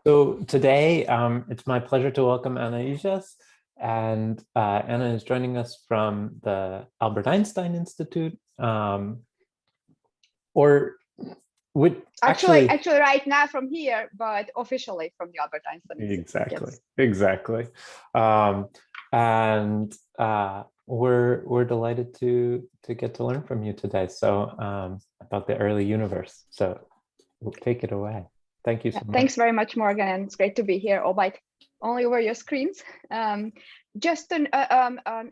So today, it's my pleasure to welcome Ijjas, and Anna is joining us from the Albert Einstein Institute, or would actually right now from here, but officially from the Albert Einstein Institute. Exactly. And we're delighted to get to learn from you today. So about the early universe. So we'll take it away. Thank you so much. Thanks very much, Morgan, and it's great to be here, albeit only over your screens. Just an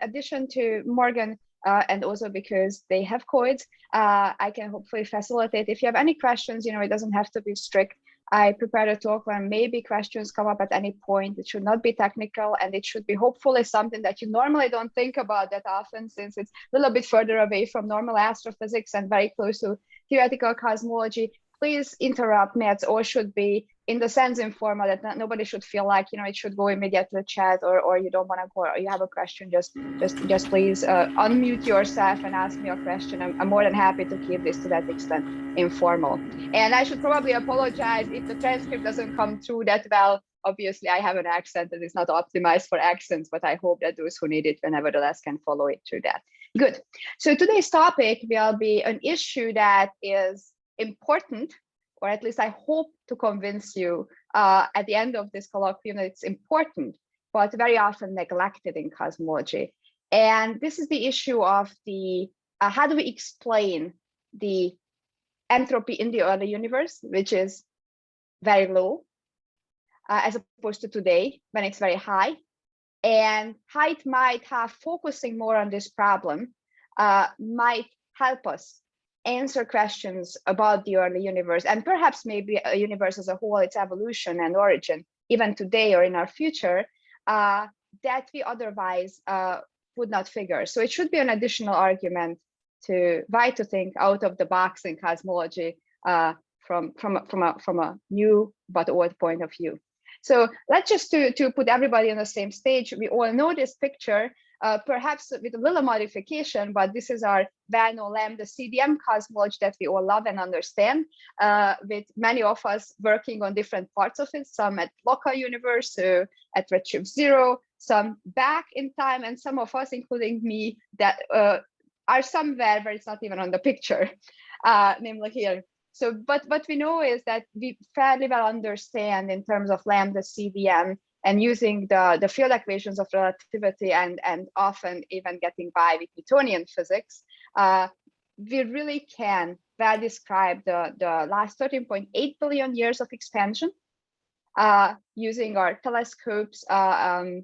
addition to Morgan, and also because they have codes, I can hopefully facilitate. If you have any questions, it doesn't have to be strict. I prepared a talk where maybe questions come up at any point. It should not be technical, and it should be hopefully something that you normally don't think about that often, since it's a little bit further away from normal astrophysics and very close to theoretical cosmology. Please interrupt me. It all should be in the sense informal, that nobody should feel like it should go immediately to chat, or you don't want to go, or you have a question. Just please unmute yourself and ask me a question. I'm more than happy to keep this to that extent informal. And I should probably apologize if the transcript doesn't come through that well. Obviously, I have an accent that is not optimized for accents, but I hope that those who need it, nevertheless, can follow it through that. Good. So today's topic will be an issue that is important, or at least I hope to convince you at the end of this colloquium that it's important, but very often neglected in cosmology. And this is the issue of the how do we explain the entropy in the early universe, which is very low, as opposed to today when it's very high. And how it might have focusing more on this problem might help us answer questions about the early universe, and perhaps maybe a universe as a whole, its evolution and origin, even today or in our future, that we otherwise would not figure. So it should be an additional argument to why to think out of the box in cosmology from a new but old point of view. So let's just to put everybody on the same stage. We all know this picture, perhaps with a little modification, but this is our well-known lambda CDM cosmology that we all love and understand, with many of us working on different parts of it, some at local universe, so at redshift 0, some back in time, and some of us, including me, that are somewhere where it's not even on the picture, namely here. So, but what we know is that we fairly well understand in terms of lambda CDM, and using the field equations of relativity, and often even getting by with Newtonian physics, we really can well describe the last 13.8 billion years of expansion using our telescopes and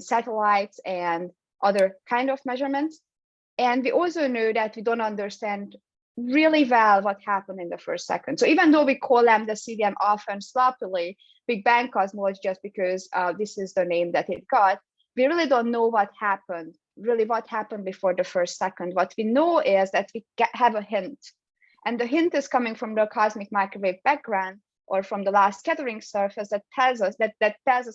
satellites and other kind of measurements. And we also know that we don't understand really well what happened in the first second. So even though we call lambda CDM often sloppily Big Bang cosmology, just because this is the name that it got, we really don't know what happened before the first second. What we know is that we have a hint, and the hint is coming from the cosmic microwave background, or from the last scattering surface, that tells us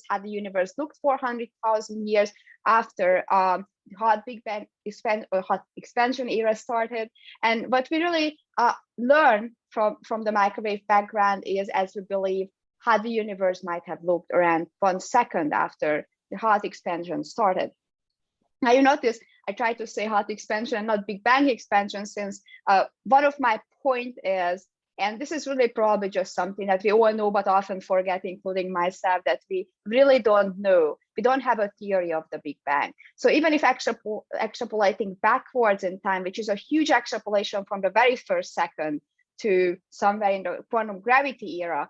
how the universe looked 400,000 years after the hot Big Bang hot expansion era started. And what we really learn from the microwave background is, as we believe, how the universe might have looked around 1 second after the hot expansion started. Now you notice I try to say hot expansion and not Big Bang expansion, since one of my point is, and this is really probably just something that we all know but often forget, including myself, that we really don't know. We don't have a theory of the Big Bang. So even if extrapolating backwards in time, which is a huge extrapolation from the very first second to somewhere in the quantum gravity era,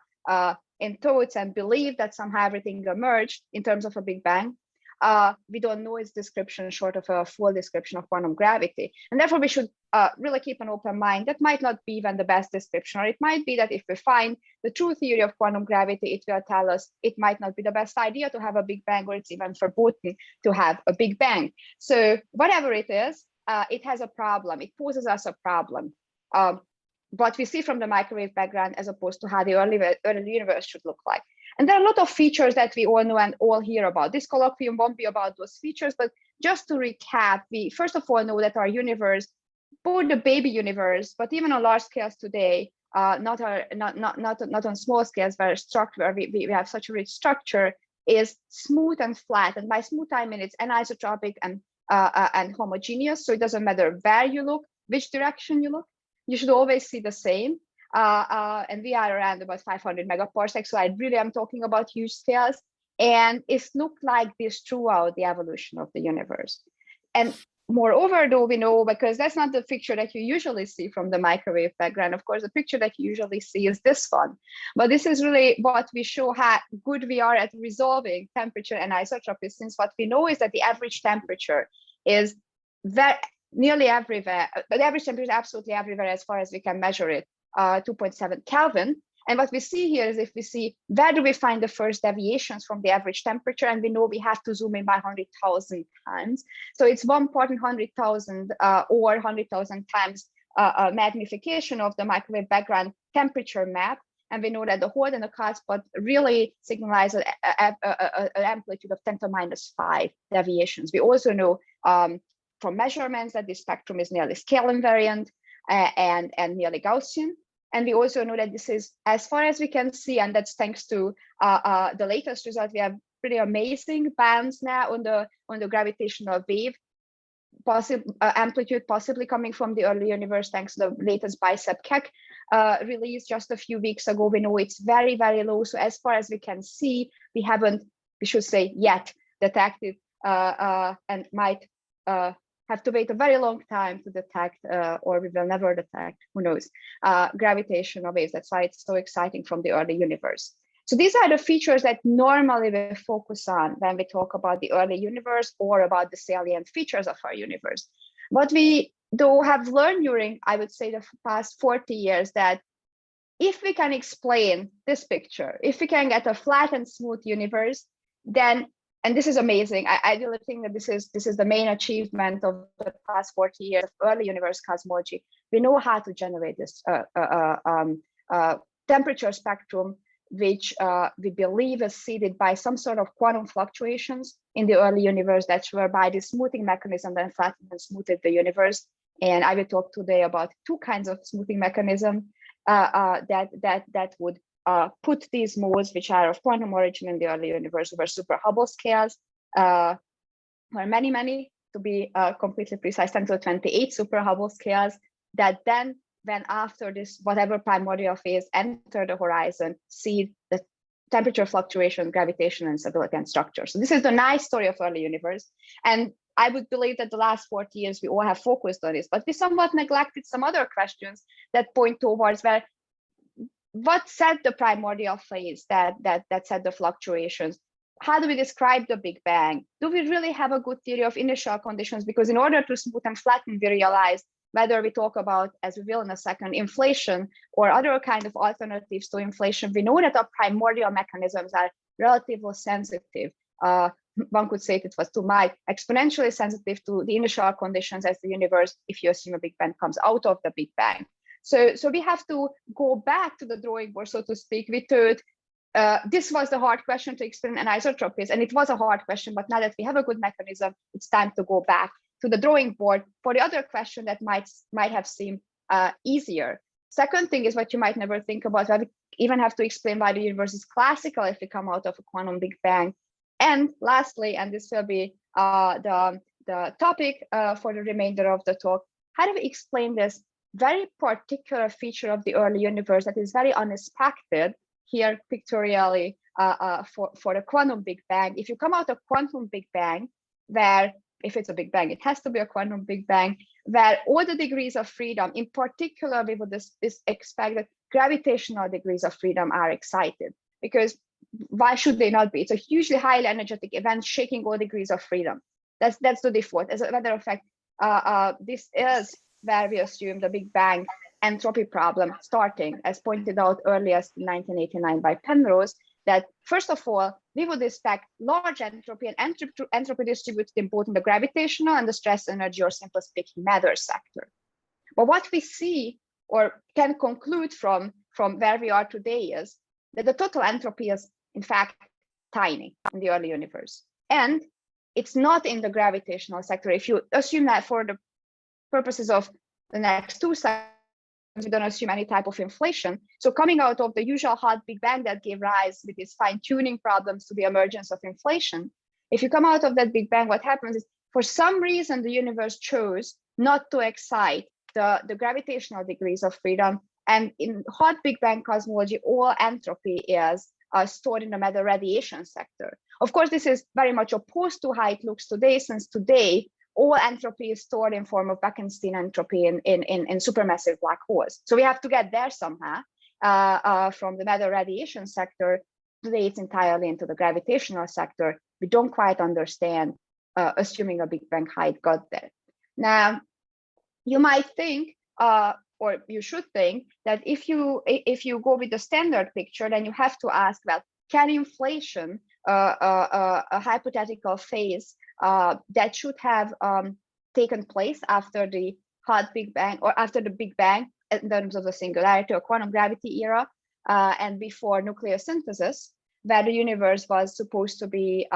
in thoughts and belief that somehow everything emerged in terms of a Big Bang, we don't know its description short of a full description of quantum gravity. And therefore we should really keep an open mind. That might not be even the best description, or it might be that if we find the true theory of quantum gravity, it will tell us it might not be the best idea to have a Big Bang, or it's even forbidden to have a Big Bang. So whatever it is, it has a problem. It poses us a problem. What we see from the microwave background, as opposed to how the early universe should look like. And there are a lot of features that we all know and all hear about. This colloquium won't be about those features, but just to recap, we first of all know that our universe, both the baby universe, but even on large scales today, not on small scales where we have such a rich structure, is smooth and flat. And by smooth I mean it's anisotropic and homogeneous. So it doesn't matter where you look, which direction you look, you should always see the same. And we are around about 500 megaparsecs. So I really am talking about huge scales. And it's looked like this throughout the evolution of the universe. And moreover, though, we know, because that's not the picture that you usually see from the microwave background. Of course, the picture that you usually see is this one. But this is really what we show how good we are at resolving temperature and isotropy, since what we know is that the average temperature is nearly everywhere. The average temperature is absolutely everywhere as far as we can measure it, 2.7 Kelvin. And what we see here is if we see where do we find the first deviations from the average temperature, and we know we have to zoom in by 100,000 times. So it's 1 part in 100,000 or 100,000 times magnification of the microwave background temperature map. And we know that the hole and the hot spot really signalize an amplitude of 10 to the -5 deviations. We also know from measurements that the spectrum is nearly scale invariant and nearly Gaussian. And we also know that this is, as far as we can see, and that's thanks to the latest result, we have pretty amazing bands now on the gravitational wave amplitude, possibly coming from the early universe, thanks to the latest BICEP Keck release just a few weeks ago. We know it's very, very low. So as far as we can see, we haven't, we should say, yet detected and might have to wait a very long time to detect, or we will never detect, who knows, gravitational waves. That's why it's so exciting from the early universe. So these are the features that normally we focus on when we talk about the early universe or about the salient features of our universe. What we though have learned during, I would say, the past 40 years, that if we can explain this picture, if we can get a flat and smooth universe, then, and this is amazing. I really think that this is the main achievement of the past 40 years of early universe cosmology. We know how to generate this temperature spectrum, which we believe is seeded by some sort of quantum fluctuations in the early universe. That's whereby the smoothing mechanism then flattened and smoothed the universe. And I will talk today about two kinds of smoothing mechanism that would put these modes, which are of quantum origin in the early universe, over SuperHubble scales, or many, to be completely precise, 10 to the 28 SuperHubble scales, that then, when after this, whatever primordial phase enter the horizon, see the temperature fluctuation, gravitation, and stability and structure. So this is the nice story of early universe. And I would believe that the last 40 years, we all have focused on this, but we somewhat neglected some other questions that point towards where, what set the primordial phase that set the fluctuations? How do we describe the Big Bang? Do we really have a good theory of initial conditions? Because in order to smooth and flatten, we realize, whether we talk about, as we will in a second, inflation or other kind of alternatives to inflation, we know that our primordial mechanisms are relatively sensitive. One could say it was too mild, exponentially sensitive to the initial conditions as the universe, if you assume a Big Bang comes out of the Big Bang. So we have to go back to the drawing board, so to speak. We thought this was the hard question to explain anisotropies, and it was a hard question, but now that we have a good mechanism, it's time to go back to the drawing board for the other question that might have seemed easier. Second thing is what you might never think about, why we even have to explain why the universe is classical if we come out of a quantum Big Bang. And lastly, and this will be the topic for the remainder of the talk, how do we explain this very particular feature of the early universe that is very unexpected, here pictorially for the quantum Big Bang. If you come out of quantum Big Bang, where, if it's a Big Bang, it has to be a quantum Big Bang, where all the degrees of freedom, in particular, we would expect that gravitational degrees of freedom are excited, because why should they not be? It's a hugely highly energetic event shaking all degrees of freedom. That's the default. As a matter of fact, this is where we assume the Big Bang entropy problem starting, as pointed out earliest in 1989 by Penrose, that first of all, we would expect large entropy and entropy distributed in both in the gravitational and the stress energy, or simply speaking, matter sector. But what we see or can conclude from where we are today is that the total entropy is in fact tiny in the early universe. And it's not in the gravitational sector. If you assume that for the purposes of the next 2 slides, we don't assume any type of inflation. So coming out of the usual hot Big Bang that gave rise with these fine-tuning problems to the emergence of inflation, if you come out of that Big Bang, what happens is, for some reason, the universe chose not to excite the gravitational degrees of freedom. And in hot Big Bang cosmology, all entropy is stored in the matter radiation sector. Of course, this is very much opposed to how it looks today, since today, all entropy is stored in form of Bekenstein entropy in supermassive black holes. So we have to get there somehow from the matter radiation sector. Today, it's entirely into the gravitational sector. We don't quite understand, assuming a Big Bang height got there. Now, you might think, or you should think, that if you go with the standard picture, then you have to ask, well, can inflation, a hypothetical phase that should have taken place after the hot Big Bang, or after the Big Bang in terms of the singularity or quantum gravity era, and before nucleosynthesis, where the universe was supposed to be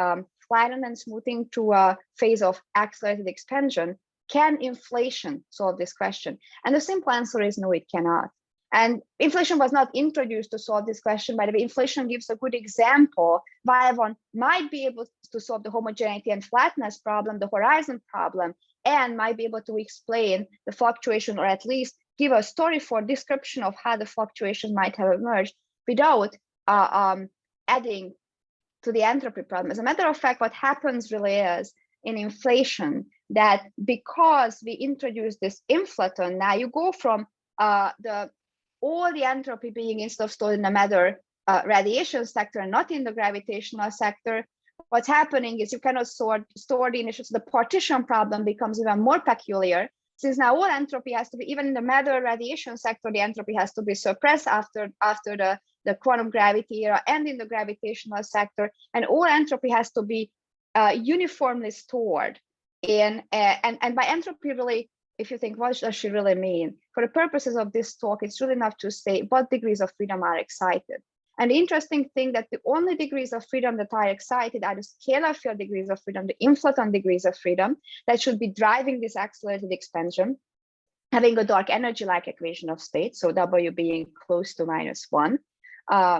flattened and smoothing to a phase of accelerated expansion, can inflation solve this question? And the simple answer is no, it cannot. And inflation was not introduced to solve this question. By the way, inflation gives a good example why one might be able to solve the homogeneity and flatness problem, the horizon problem, and might be able to explain the fluctuation, or at least give a story for description of how the fluctuation might have emerged without adding to the entropy problem. As a matter of fact, what happens really is in inflation that because we introduce this inflaton, now you go from all the entropy being instead of stored in the matter radiation sector and not in the gravitational sector. What's happening is you cannot store the initial, so the partition problem becomes even more peculiar, since now all entropy has to be, even in the matter radiation sector, the entropy has to be suppressed after the quantum gravity era, and in the gravitational sector, and all entropy has to be uniformly stored in, and by entropy, really, if you think, what does she really mean? For the purposes of this talk, it's really enough to say what degrees of freedom are excited. And the interesting thing that the only degrees of freedom that are excited are the scalar field degrees of freedom, the inflaton degrees of freedom that should be driving this accelerated expansion, having a dark energy-like equation of state, so W being close to -1.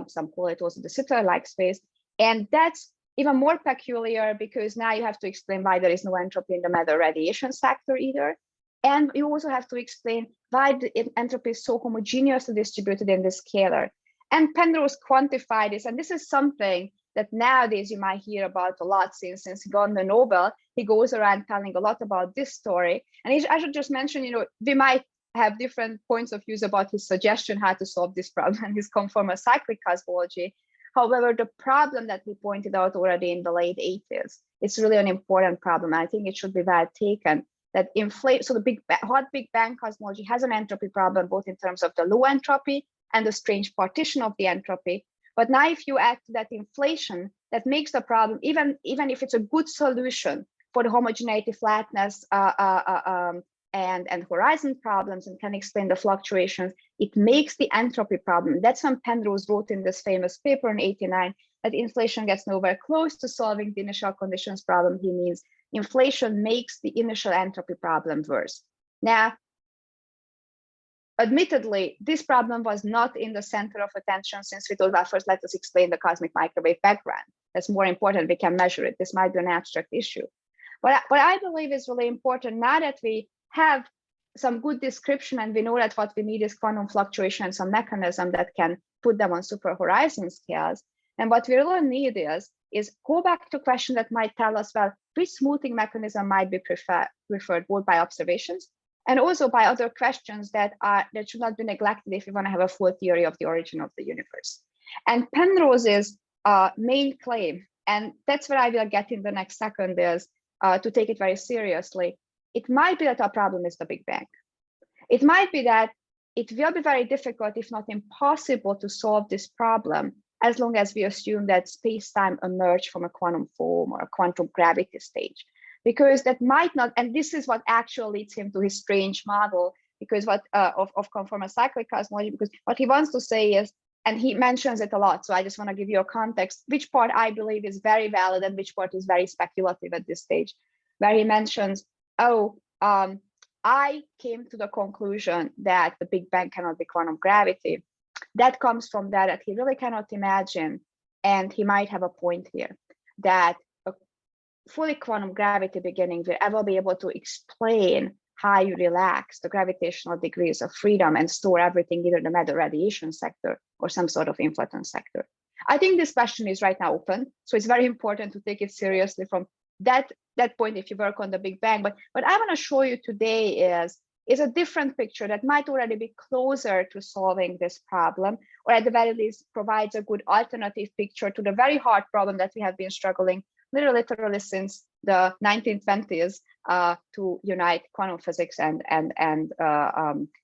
Some call it also the Sitter-like space. And that's even more peculiar because now you have to explain why there is no entropy in the matter radiation sector either. And you also have to explain why the entropy is so homogeneously distributed in the scalar. And Penrose quantified this, and this is something that nowadays you might hear about a lot since he got the Nobel. He goes around telling a lot about this story. And I should just mention, we might have different points of views about his suggestion how to solve this problem, his conformal cyclic cosmology. However, the problem that he pointed out already in the late 80s, it's really an important problem. I think it should be well taken. That so the hot Big Bang cosmology has an entropy problem, both in terms of the low entropy and the strange partition of the entropy. But now if you add to that inflation, that makes the problem, even if it's a good solution for the homogeneity, flatness, and horizon problems, and can explain the fluctuations, it makes the entropy problem. That's when Penrose wrote in this famous paper in '89 that inflation gets nowhere close to solving the initial conditions problem. He means inflation makes the initial entropy problem worse. Now, admittedly, this problem was not in the center of attention since we thought, well, first let us explain the cosmic microwave background. That's more important, we can measure it. This might be an abstract issue. But what I believe is really important now that we have some good description and we know that what we need is quantum fluctuation and some mechanism that can put them on super horizon scales. And what we really need is go back to question that might tell us, well, which smoothing mechanism might be preferred both by observations and also by other questions that should not be neglected if we want to have a full theory of the origin of the universe. And Penrose's main claim, and that's where I will get in the next second, is to take it very seriously. It might be that our problem is the Big Bang. It might be that it will be very difficult, if not impossible, to solve this problem as long as we assume that space-time emerged from a quantum foam or a quantum gravity stage. Because that might not, and this is what actually leads him to his strange model, because of conformal cyclic cosmology, because what he wants to say is, and he mentions it a lot, so I just want to give you a context, which part I believe is very valid and which part is very speculative at this stage, where he mentions, I came to the conclusion that the Big Bang cannot be quantum gravity. That comes from that he really cannot imagine, and he might have a point here, that a fully quantum gravity beginning will ever be able to explain how you relax the gravitational degrees of freedom and store everything either in the matter radiation sector or some sort of influence sector. I think this question is right now open, so it's very important to take it seriously from that point if you work on the Big Bang. But what I want to show you today is a different picture that might already be closer to solving this problem, or at the very least provides a good alternative picture to the very hard problem that we have been struggling literally since the 1920s to unite quantum physics and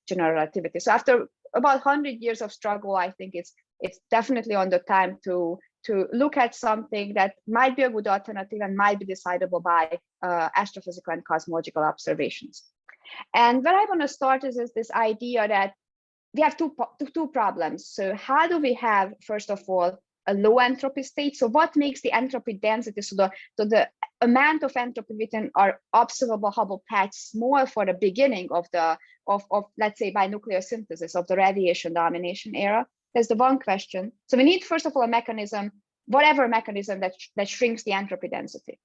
general relativity. So after about 100 years of struggle, I think it's definitely on the time to look at something that might be a good alternative and might be decidable by astrophysical and cosmological observations. And where I want to start is this idea that we have two problems. So how do we have, first of all, a low entropy state? So what makes the entropy density, so the amount of entropy within our observable Hubble patch small for the beginning of let's say by nucleosynthesis of the radiation domination era? That's the one question. So we need, first of all, a mechanism, whatever mechanism that shrinks the entropy density.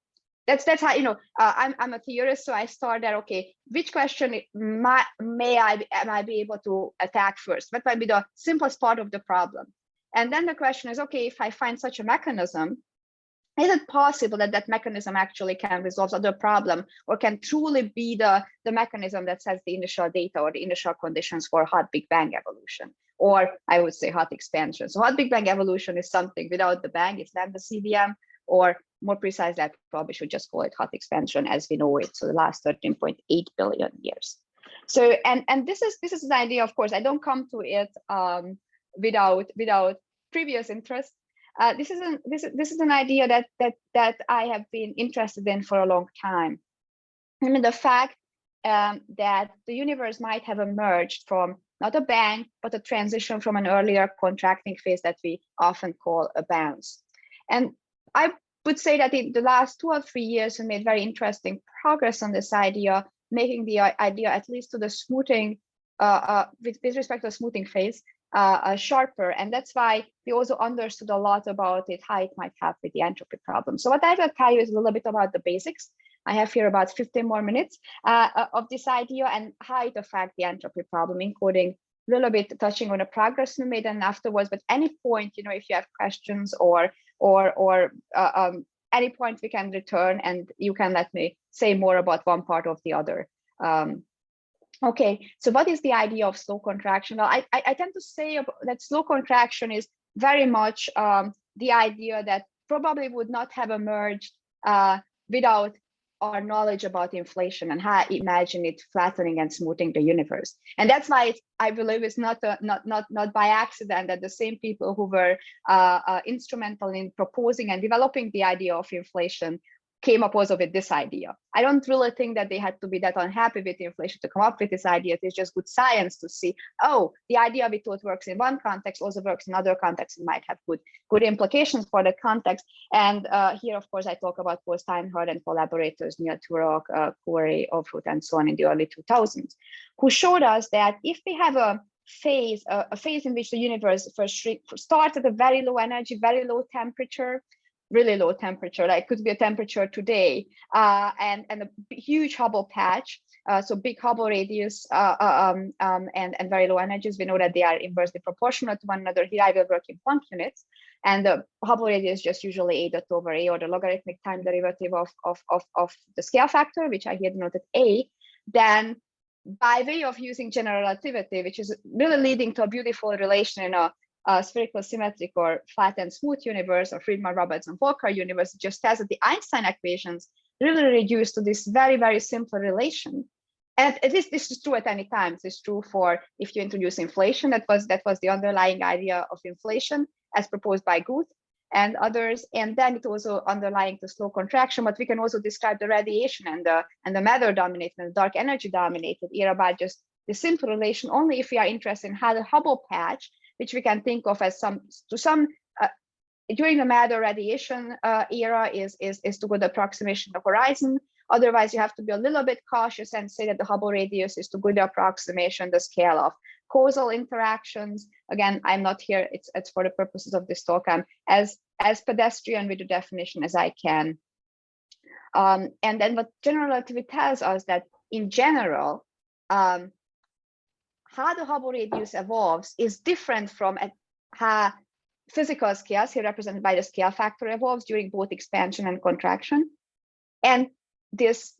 That's how, you know, I'm a theorist, so I start there. Okay, which question am I be able to attack first? What might be the simplest part of the problem? And then the question is, okay, if I find such a mechanism, is it possible that that mechanism actually can resolve other problem, or can truly be the mechanism that sets the initial data or the initial conditions for hot Big Bang evolution, or I would say hot expansion? So hot Big Bang evolution is something without the bang, it's not the CDM, or more precisely, I probably should just call it hot expansion as we know it. So the last 13.8 billion years. So and this is an idea. Of course, I don't come to it without previous interest. This is an idea that I have been interested in for a long time. I mean, the fact that the universe might have emerged from not a bang, but a transition from an earlier contracting phase that we often call a bounce. And I would say that in the last 2 or 3 years, we made very interesting progress on this idea, making the idea, at least to the smoothing, with respect to the smoothing phase, sharper. And that's why we also understood a lot about it, how it might help with the entropy problem. So what I will tell you is a little bit about the basics. I have here about 15 more minutes of this idea and how it affects the entropy problem, including a little bit touching on the progress we made and afterwards. But any point, you know, if you have questions or any point we can return, and you can let me say more about one part of the other. Okay, so what is the idea of slow contraction? Well, I tend to say that slow contraction is very much the idea that probably would not have emerged without our knowledge about inflation and how I imagine it flattening and smoothing the universe. And that's why I believe it's not by accident that the same people who were instrumental in proposing and developing the idea of inflation came up also with this idea. I don't really think that they had to be that unhappy with inflation to come up with this idea. It's just good science to see, oh, the idea we thought works in one context also works in other contexts and might have good implications for the context. And here, of course, I talk about Paul Steinhardt and collaborators, Neil Turok, Corey, Ofruit, and so on in the early 2000s, who showed us that if we have a phase in which the universe first starts at a very low energy, very low temperature, really low temperature, like could be a temperature today, and a huge Hubble patch, so big Hubble radius and very low energies. We know that they are inversely proportional to one another. Here I will work in Planck units, and the Hubble radius is just usually a dot over a, or the logarithmic time derivative of the scale factor, which I here denoted a. Then by way of using general relativity, which is really leading to a beautiful relation in a spherical, symmetric, or flat and smooth universe, or Friedman, Roberts, and Volcker universe, just says that the Einstein equations really reduce to this very, very simple relation. And this is true at any time. This is true for if you introduce inflation. That was the underlying idea of inflation as proposed by Guth and others. And then it also underlying the slow contraction. But we can also describe the radiation and the matter dominated and the dark energy dominated era by just the simple relation only if we are interested in how the Hubble patch, which we can think of as during the matter radiation era is to good approximation of the horizon, Otherwise, you have to be a little bit cautious and say that the Hubble radius is too good approximation, the scale of causal interactions. Again, I'm not here, it's for the purposes of this talk. I'm as pedestrian with the definition as I can. And then what general relativity tells us that in general, how the Hubble radius evolves is different from how physical scales, here represented by the scale factor, evolves during both expansion and contraction. And this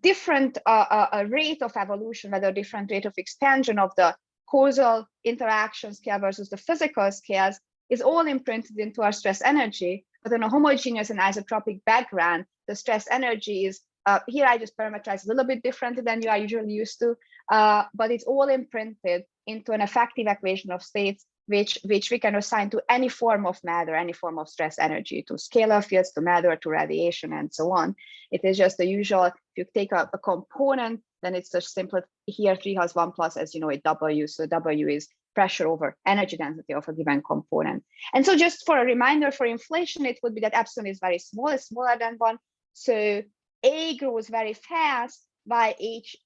different rate of evolution, whether different rate of expansion of the causal interaction scale versus the physical scales, is all imprinted into our stress energy. But on a homogeneous and isotropic background, the stress energy is, here I just parameterize a little bit differently than you are usually used to, but it's all imprinted into an effective equation of states, which we can assign to any form of matter, any form of stress energy, to scalar fields, to matter, to radiation, and so on. It is just the usual, if you take a component, then it's just simple, here 3 has 1 plus, as you know, it W, so W is pressure over energy density of a given component. And so just for a reminder, for inflation, it would be that epsilon is very small, it's smaller than 1. So A grows very fast, while H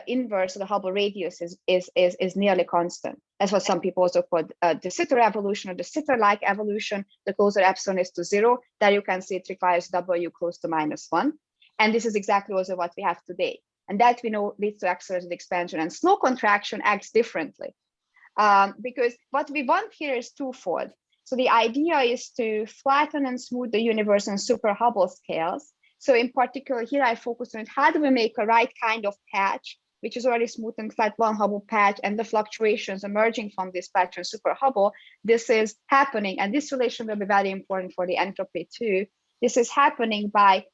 inverse of the Hubble radius is nearly constant. That's what some people also call de Sitter evolution or de Sitter-like evolution. The closer epsilon is to 0, there you can see it requires W close to -1. And this is exactly also what we have today. And that we know leads to accelerated expansion, and slow contraction acts differently. Because what we want here is twofold. So the idea is to flatten and smooth the universe on SuperHubble scales. So in particular, here I focus on how do we make a right kind of patch, which is already smooth and flat one Hubble patch, and the fluctuations emerging from this patch on SuperHubble. This is happening, and this relation will be very important for the entropy too. This is happening by,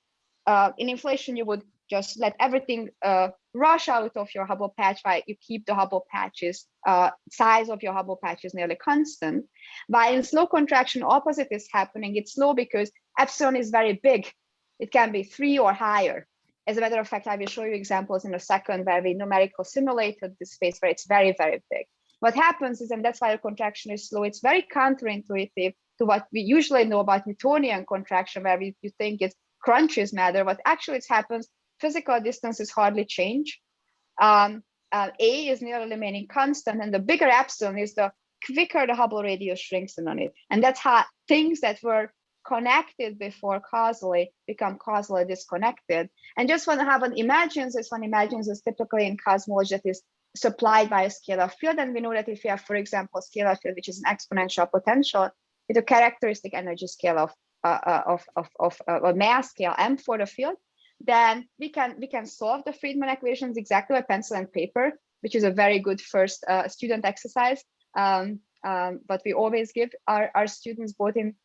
in inflation, you would just let everything rush out of your Hubble patch, while you keep the Hubble patches, size of your Hubble patch is nearly constant. While in slow contraction, opposite is happening. It's slow because epsilon is very big. It can be 3 or higher. As a matter of fact, I will show you examples in a second where we numerically simulated this space where it's very, very big. What happens is, and that's why the contraction is slow, it's very counterintuitive to what we usually know about Newtonian contraction, where you think it's crunches matter, but actually it happens, physical distances hardly change. A is nearly remaining constant, and the bigger epsilon is the quicker the Hubble radius shrinks on it. And that's how things that were connected before causally become causally disconnected. And just want to have one imagines this typically in cosmology that is supplied by a scalar field. And we know that if you have, for example, a scalar field which is an exponential potential with a characteristic energy scale of a mass scale m for the field, then we can solve the Friedmann equations exactly by pencil and paper, which is a very good first student exercise. But we always give our students, both in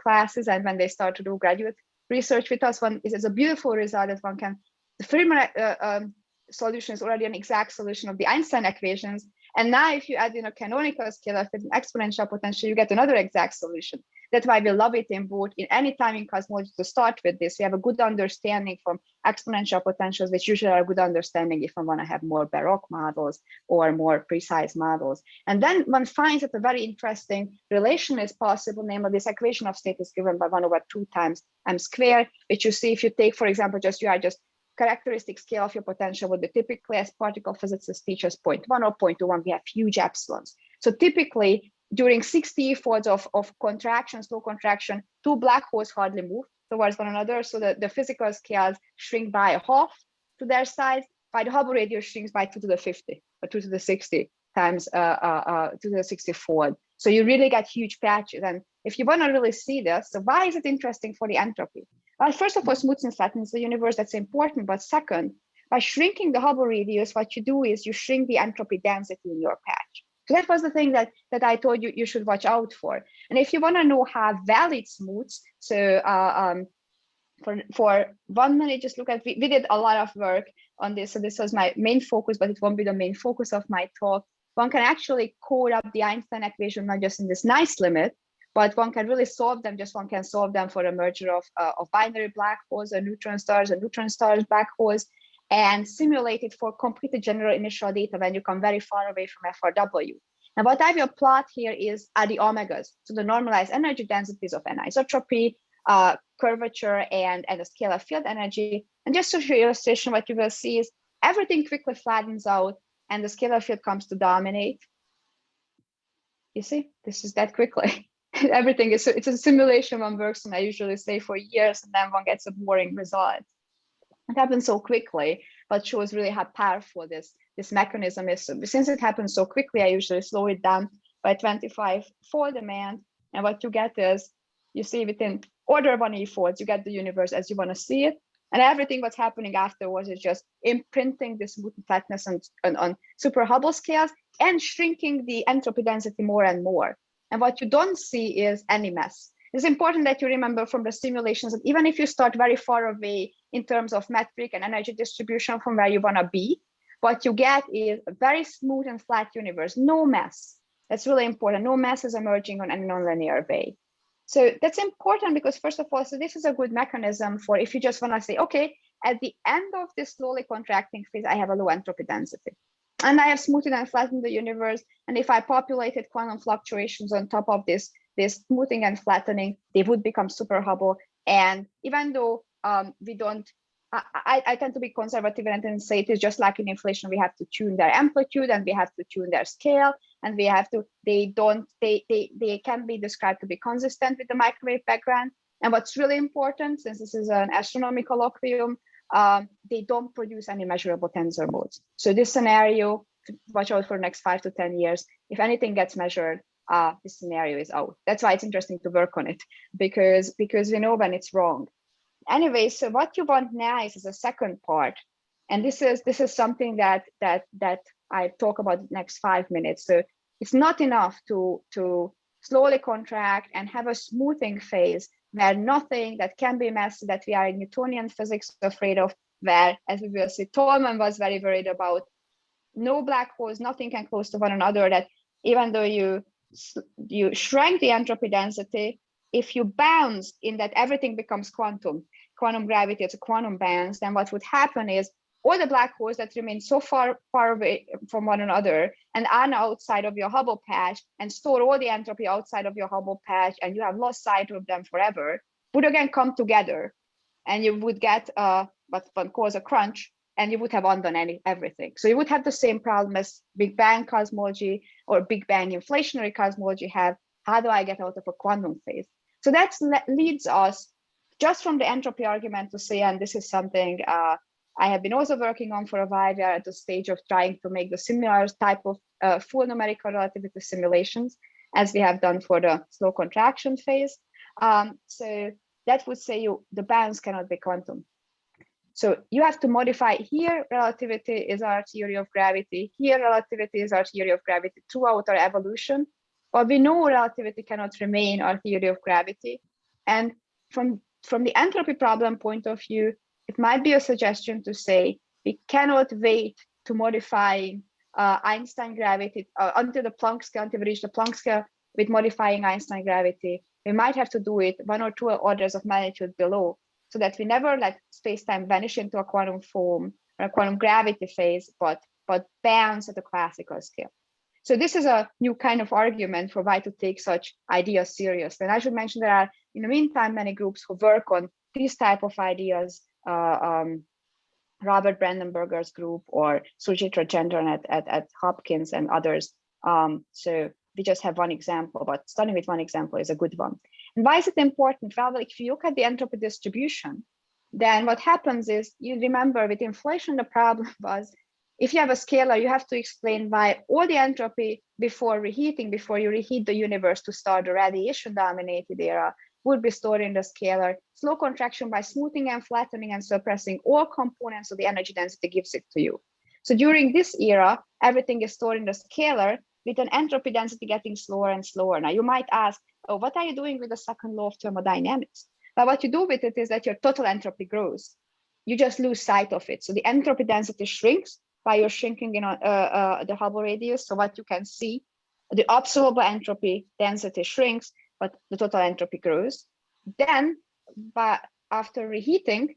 classes and when they start to do graduate research with us, is a beautiful result that one can, the Friedmann solution is already an exact solution of the Einstein equations. And now if you add in a canonical scalar with an exponential potential, you get another exact solution. That's why we love it in both, in any time in cosmology to start with this. We have a good understanding from exponential potentials, which usually are a good understanding if one want to have more Baroque models or more precise models. And then one finds that a very interesting relation is possible, namely this equation of state is given by 1/2 times m squared, which you see if you take, for example, just characteristic scale of your potential would be typically, as particle physicists teach us, 0.1 or 0.21, we have huge epsilons. So typically, during 60 folds of contraction, slow contraction, 2 black holes hardly move towards one another. So the physical scales shrink by a half to their size, while the Hubble radius shrinks by 2 to the 50 or 2 to the 60 times 2 to the 60 fold. So you really get huge patches. And if you want to really see this, so why is it interesting for the entropy? Well, first of all, smooths and flattens the universe, that's important. But second, by shrinking the Hubble radius, what you do is you shrink the entropy density in your patch. So that was the thing that I told you should watch out for. And if you want to know how well it smooths, so for 1 minute, just look at, we did a lot of work on this. So this was my main focus, but it won't be the main focus of my talk. One can actually code up the Einstein equation, not just in this nice limit, but one can really solve them. One can solve them for a merger of binary black holes or neutron stars black holes, and simulate it for completely general initial data when you come very far away from FRW. Now, what I will plot here are the omegas, so the normalized energy densities of anisotropy, curvature, and the scalar field energy. And just to show you illustration, what you will see is everything quickly flattens out and the scalar field comes to dominate. You see, this is that quickly. Everything is, it's a simulation one works on, I usually say, for years, and then one gets a boring result. It happens so quickly, but shows really how powerful this mechanism is. So since it happens so quickly, I usually slow it down by 25 fold demand. And what you get is, you see within order of 1 e-folds, you get the universe as you want to see it. And everything what's happening afterwards is just imprinting this smooth flatness on SuperHubble scales and shrinking the entropy density more and more. And what you don't see is any mess. It's important that you remember from the simulations that even if you start very far away in terms of metric and energy distribution from where you want to be, what you get is a very smooth and flat universe, no mess. That's really important. No mess is emerging on any nonlinear way. So that's important because, first of all, so this is a good mechanism for if you just want to say, okay, at the end of this slowly contracting phase, I have a low entropy density. And I have smoothed and flattened the universe. And if I populated quantum fluctuations on top of this smoothing and flattening, they would become SuperHubble. And even though we don't, I tend to be conservative and say it is just like in inflation, we have to tune their amplitude and we have to tune their scale, and we have to, they can be described to be consistent with the microwave background. And what's really important, since this is an astronomy colloquium, they don't produce any measurable tensor modes. So this scenario, watch out for the next 5 to 10 years. If anything gets measured, this scenario is out. That's why it's interesting to work on it, because we know when it's wrong. Anyway, so what you want now is a second part, and this is something that I talk about the next 5 minutes. So it's not enough to slowly contract and have a smoothing phase where nothing that can be messy, that we are in Newtonian physics afraid of, where, as we will see, Tolman was very worried about, no black holes, nothing can close to one another, that even though you shrink the entropy density, if you bounce in that everything becomes quantum gravity, it's a quantum bounce, then what would happen is all the black holes that remain so far away from one another and are outside of your Hubble patch and store all the entropy outside of your Hubble patch, and you have lost sight of them forever, would again come together, and you would get what one calls a crunch, and you would have undone everything. So you would have the same problem as Big Bang cosmology or Big Bang inflationary cosmology have. How do I get out of a quantum phase? So that leads us just from the entropy argument to say, and this is something I have been also working on for a while, we are at the stage of trying to make the similar type of full numerical relativity simulations as we have done for the slow contraction phase. So that would say the bounds cannot be quantum. So you have to modify here, relativity is our theory of gravity. Here, relativity is our theory of gravity throughout our evolution. But we know relativity cannot remain our theory of gravity. And from the entropy problem point of view, it might be a suggestion to say we cannot wait to modify Einstein gravity until the Planck scale, until we reach the Planck scale with modifying Einstein gravity. We might have to do it 1 or 2 orders of magnitude below, so that we never let space-time vanish into a quantum form or a quantum gravity phase, but bounce at a classical scale. So this is a new kind of argument for why to take such ideas seriously. And I should mention there are, in the meantime, many groups who work on these type of ideas. Robert Brandenburger's group or Sujit Rajendran at Hopkins and others. So we just have one example, but starting with one example is a good one. And why is it important? Well, if you look at the entropy distribution, then what happens is, you remember with inflation, the problem was, if you have a scalar, you have to explain why all the entropy before reheating, before you reheat the universe to start the radiation-dominated era, would be stored in the scalar. Slow contraction by smoothing and flattening and suppressing all components of the energy density gives it to you. So during this era, everything is stored in the scalar with an entropy density getting slower and slower. Now you might ask, oh, what are you doing with the second law of thermodynamics? But what you do with it is that your total entropy grows. You just lose sight of it. So the entropy density shrinks by your shrinking the Hubble radius. So what you can see, the observable entropy density shrinks, but the total entropy grows. Then, after reheating,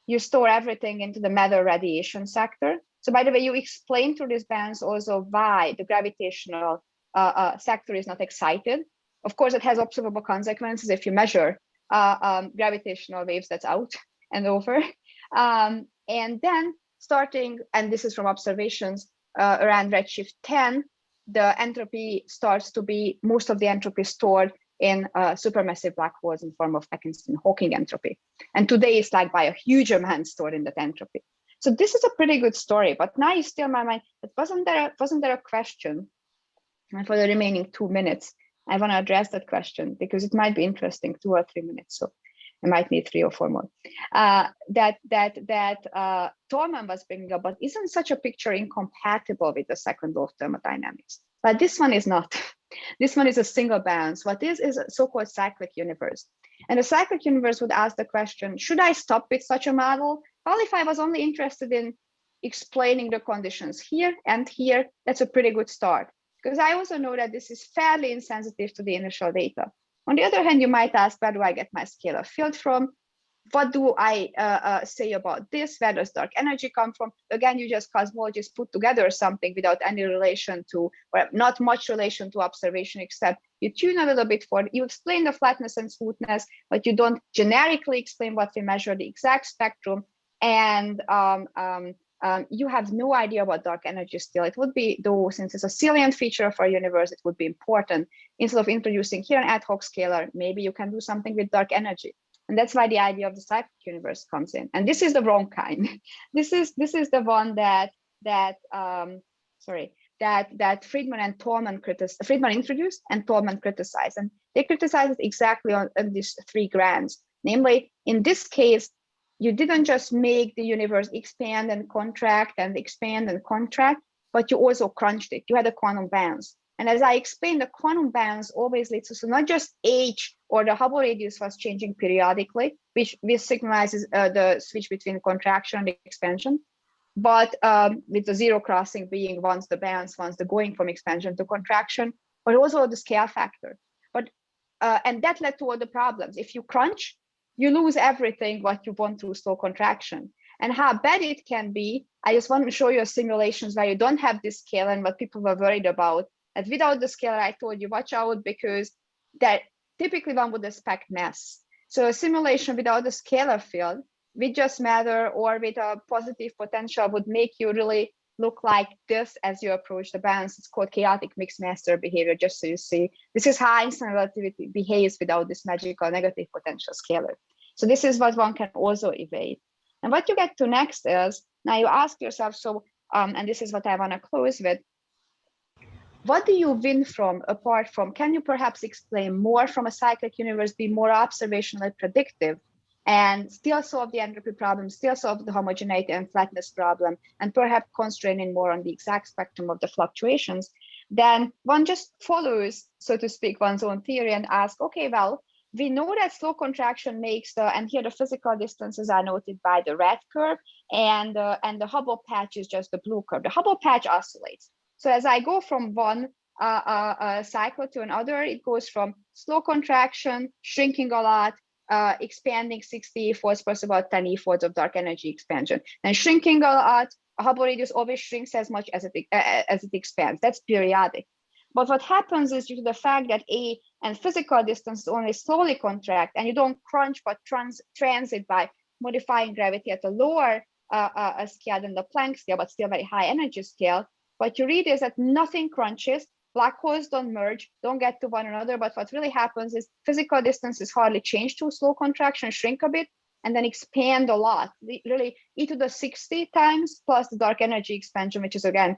you store everything into the matter radiation sector. So by the way, you explain through these bands also why the gravitational sector is not excited. Of course, it has observable consequences. If you measure gravitational waves, that's out and over. And then starting, and this is from observations around redshift 10, the entropy starts to be, most of the entropy stored in supermassive black holes in form of Atkinson-Hawking entropy. And today it's like by a huge amount stored in that entropy. So this is a pretty good story, but now you still in my mind, but wasn't there a question? And for the remaining 2 minutes, I want to address that question because it might be interesting, 2 or 3 minutes. So I might need 3 or 4 more. That Tolman was bringing up, but isn't such a picture incompatible with the second law of thermodynamics? But this one is not. This one is a single bounce. What is a so-called cyclic universe. And a cyclic universe would ask the question, should I stop with such a model? Well, if I was only interested in explaining the conditions here and here, that's a pretty good start. Because I also know that this is fairly insensitive to the initial data. On the other hand, you might ask, where do I get my scalar field from? What do I say about this? Where does dark energy come from? Again, you just cosmologists put together something without any relation to, or not much relation to observation, except you tune a little bit for, you explain the flatness and smoothness, but you don't generically explain what we measure, the exact spectrum. And you have no idea about dark energy still. It would be, though, since it's a salient feature of our universe, it would be important. Instead of introducing here an ad hoc scalar, maybe you can do something with dark energy. And that's why the idea of the cyclic universe comes in. And this is the wrong kind. This is the one that Friedman and Tolman Friedman introduced and Tolman criticized. And they criticized it exactly on these 3 grounds. Namely, in this case, you didn't just make the universe expand and contract and expand and contract, but you also crunched it. You had a quantum bounce. And as I explained, the quantum bounce always leads to, so not just h or the Hubble radius was changing periodically, which signalizes the switch between contraction and expansion, but with the zero crossing being once the bounce, once the going from expansion to contraction, but also the scale factor. But and that led to all the problems. If you crunch, you lose everything what you want through slow contraction. And how bad it can be, I just want to show you simulations where you don't have this scale and what people were worried about. And without the scalar, I told you, watch out, because that typically one would expect mass. So a simulation without the scalar field with just matter or with a positive potential would make you really look like this as you approach the bounce. It's called chaotic mixed master behavior, just so you see. This is how Einstein relativity behaves without this magical negative potential scalar. So this is what one can also evade. And what you get to next is, now you ask yourself, so, and this is what I want to close with, what do you win from, apart from, can you perhaps explain more from a cyclic universe, be more observationally predictive, and still solve the entropy problem, still solve the homogeneity and flatness problem, and perhaps constraining more on the exact spectrum of the fluctuations? Then one just follows, so to speak, one's own theory and asks, okay, well, we know that slow contraction makes the, and here the physical distances are noted by the red curve, and the Hubble patch is just the blue curve. The Hubble patch oscillates. So as I go from one cycle to another, it goes from slow contraction, shrinking a lot, expanding 60 efforts plus about 10 efforts of dark energy expansion, and shrinking a lot. A Hubble radius always shrinks as much as it expands. That's periodic. But what happens is, due to the fact that A and physical distance only slowly contract, and you don't crunch but transit by modifying gravity at a lower scale than the Planck scale, but still very high energy scale, what you read is that nothing crunches, black holes don't merge, don't get to one another, but what really happens is physical distance is hardly changed to slow contraction, shrink a bit, and then expand a lot, really e to the 60 times plus the dark energy expansion, which is again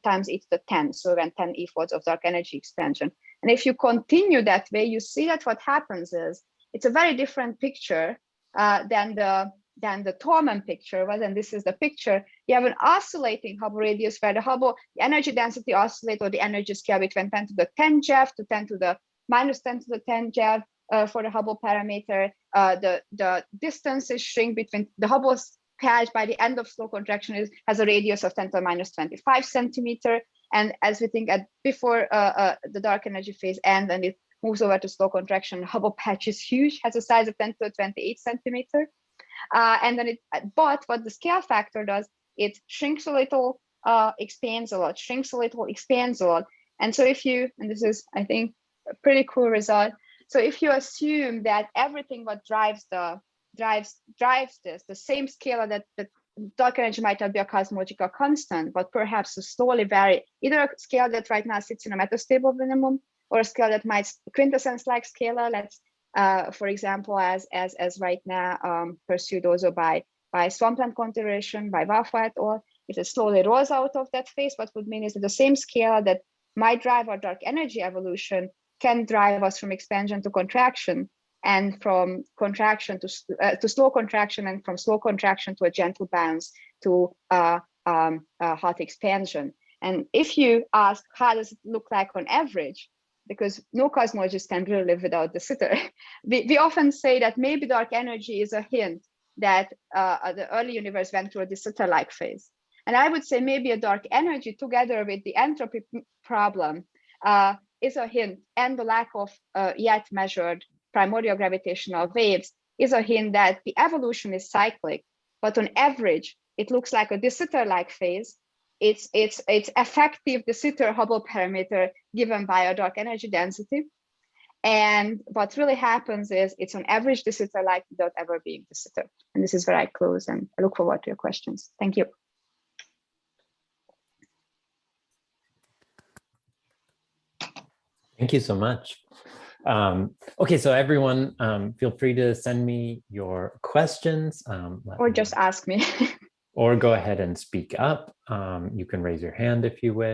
times e to the 10, so again 10 efforts of dark energy expansion. And if you continue that way, you see that what happens is, it's a very different picture than the Tolman picture was, and this is the picture. You have an oscillating Hubble radius where the energy density oscillates, or the energy scale, between 10 to the 10 JeV to 10 to the minus 10 to the 10 JeV for the Hubble parameter. The distances shrink between the Hubble's patch by the end of slow contraction has a radius of 10 to the minus 25 centimeter. And as we think before the dark energy phase ends and it moves over to slow contraction, Hubble patch is huge, has a size of 10 to the 28 centimeter. And then but what the scale factor does, it shrinks a little, expands a lot, shrinks a little, expands a lot. And so if you, and this is, I think, a pretty cool result. So if you assume that everything what drives the drives this, the same scalar that dark energy might not be a cosmological constant, but perhaps to slowly vary, either a scale that right now sits in a metastable minimum, or a scale that might quintessence-like scalar. Let's, for example, as right now pursued also by swampland configuration, by Wafa et al. If it slowly rolls out of that phase, what would mean is that the same scalar that might drive our dark energy evolution can drive us from expansion to contraction, and from contraction to slow contraction, and from slow contraction to a gentle bounce to hot expansion. And if you ask, how does it look like on average? Because no cosmologist can really live without de Sitter. We often say that maybe dark energy is a hint that the early universe went through a de Sitter-like phase. And I would say maybe a dark energy together with the entropy problem is a hint, and the lack of yet measured primordial gravitational waves is a hint that the evolution is cyclic, but on average, it looks like a de Sitter-like phase. It's effective de Sitter-Hubble parameter given by a dark energy density. And what really happens is it's on average de Sitter-like without ever being de Sitter. And this is where I close, and I look forward to your questions. Thank you. Thank you so much. Okay, so everyone, feel free to send me your questions. Or just ask me. Or go ahead and speak up. You can raise your hand if you wish.